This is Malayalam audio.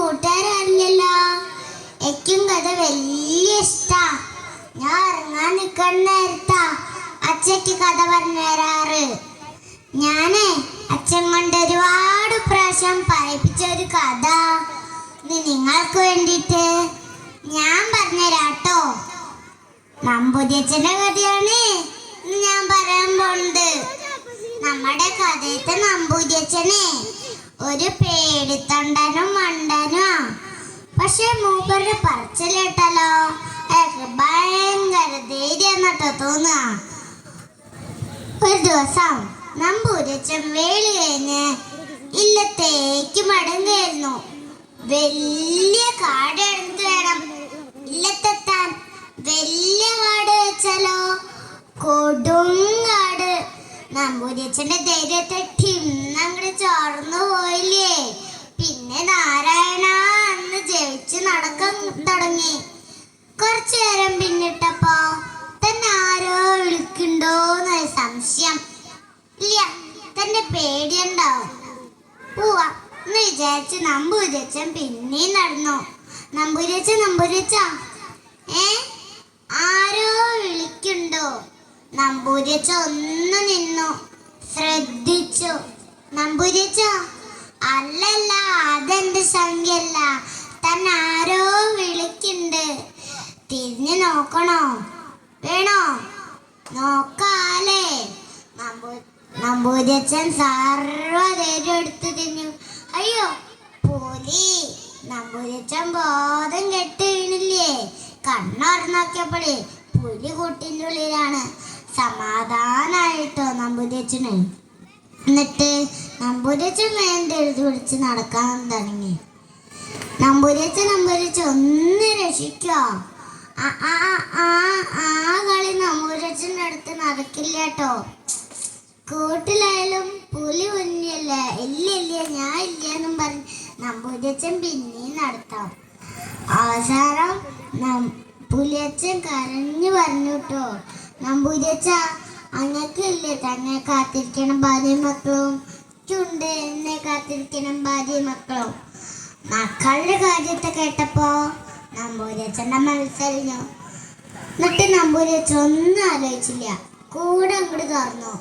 കൂട്ടുകാരല്ലോ. എനിക്കും കഥ വലിയ ഇഷ്ടാ. ഞാൻ ഇറങ്ങാൻ നിൽക്കുന്ന നേരത്താ അച്ഛക്ക് കഥ പറഞ്ഞു തരാറ്. ഞാനേ അച്ഛൻ കൊണ്ട് ഒരുപാട് പ്രാവശ്യം പറയിപ്പിച്ച ഒരു കഥ നിങ്ങൾക്ക് വേണ്ടിയിട്ട് ഞാൻ പറഞ്ഞുതരാട്ടോ. നമ്പൂതിരിയച്ഛൻ്റെ കഥയാണ് ഞാൻ പറയാൻ പോണത്. നമ്മുടെ കഥയത്തെ നമ്പൂതിരിയച്ഛനെ ഒരു പേടിത്തൊണ്ടനും മണ്ടനുമാ. പക്ഷെ മൂപ്പരുടെ പറച്ചിലേട്ടാലോ ഭയങ്കര ധൈര്യം എന്നിട്ടോ തോന്നുക. ഒരു ദിവസം നമ്പൂതിരിയച്ഛൻ വേളി കഴിഞ്ഞ് ഇല്ലത്തേക്ക് മടങ്ങുകയായിരുന്നു. വലിയ കാട് എടുത്ത് വേണം ഇല്ലത്തെത്താൻ. വലിയ കാട് വെച്ചാലോ കൊടും കാട്. നമ്പൂതിരിയച്ഛന്റെ ധൈര്യത്തെ ടിന്നങ്ങട് ചോർന്നു പോയില്ലേ. പിന്നെ നാരായണ എന്ന് ജയിച്ച് നടക്കാൻ തുടങ്ങി. കുറച്ചു നേരം പിന്നിട്ടപ്പോ തന്നെ ആരോ വിളിക്കണ്ടോന്ന് സംശയം. ഇല്ല, തന്നെ പേടിയുണ്ടാവും. പോവാ എന്ന് വിചാരിച്ച് നമ്പൂതിരിയച്ഛൻ പിന്നെയും നടന്നു. നമ്പൂതിരിയച്ഛ ആരോ വിളിക്കുണ്ടോ? നമ്പൂതിരിയച്ഛൻ ഒന്ന് നിന്നു ശ്രദ്ധിച്ചു. നമ്പൂതിരിയച്ഛ അല്ലല്ല, അതെന്റെ സംഖ്യല്ല, തന്നെ ആരോ വിളിക്കുന്നുണ്ട്. തിരിഞ്ഞു നോക്കണോ വേണോ? നോക്കാലേ. നമ്പൂതിരിയച്ഛൻ സർവ്വധൈര്യം എടുത്ത് തിരിഞ്ഞു. അയ്യോ പുലി! നമ്പൂതിരിയച്ഛൻ ബോധം കെട്ട് വീണില്ലേ. കണ്ണുറന്ന് നോക്കിയപ്പോഴേ പുലി കൂട്ടിൻ്റെ ഉള്ളിലാണ്. സമാധാനായിട്ടോ നമ്പൂതിരിയച്ഛന്. എന്നിട്ട് നമ്പൂതിരിയച്ഛൻ വേണ്ട എഴുതി പിടിച്ച് നടക്കാൻ തുടങ്ങി. നമ്പൂതിരിയച്ഛൻ ഒന്ന് രക്ഷിക്കോ? ആ കളി നമ്പൂതിരിയച്ഛൻ്റെ അടുത്ത് നടക്കില്ല കേട്ടോ. കൂട്ടിലായാലും പുലി മുന്നില്ല. ഇല്ല ഞാൻ ഇല്ലെന്നും പറഞ്ഞ് നമ്പൂതിരിയച്ഛൻ പിന്നെയും നടത്താം. അവസാനം പുലിയച്ഛൻ കരഞ്ഞു പറഞ്ഞു കേട്ടോ, നമ്പൂതിരിയച്ഛ അങ്ങക്കില്ലേ തന്നെ കാത്തിരിക്കണം ഭാര്യയും മക്കളും? ചുണ്ട് എന്നെ കാത്തിരിക്കണം ഭാര്യയും മക്കളും. മക്കളുടെ കാര്യത്തെ കേട്ടപ്പോ നമ്പൂതിരിയച്ഛൻ്റെ മനസ്സറിഞ്ഞു. എന്നിട്ട് നമ്പൂതിരിയച്ഛൻ ഒന്നും ആലോചിച്ചില്ല, കൂടെ അങ്ങോട്ട് തുറന്നു.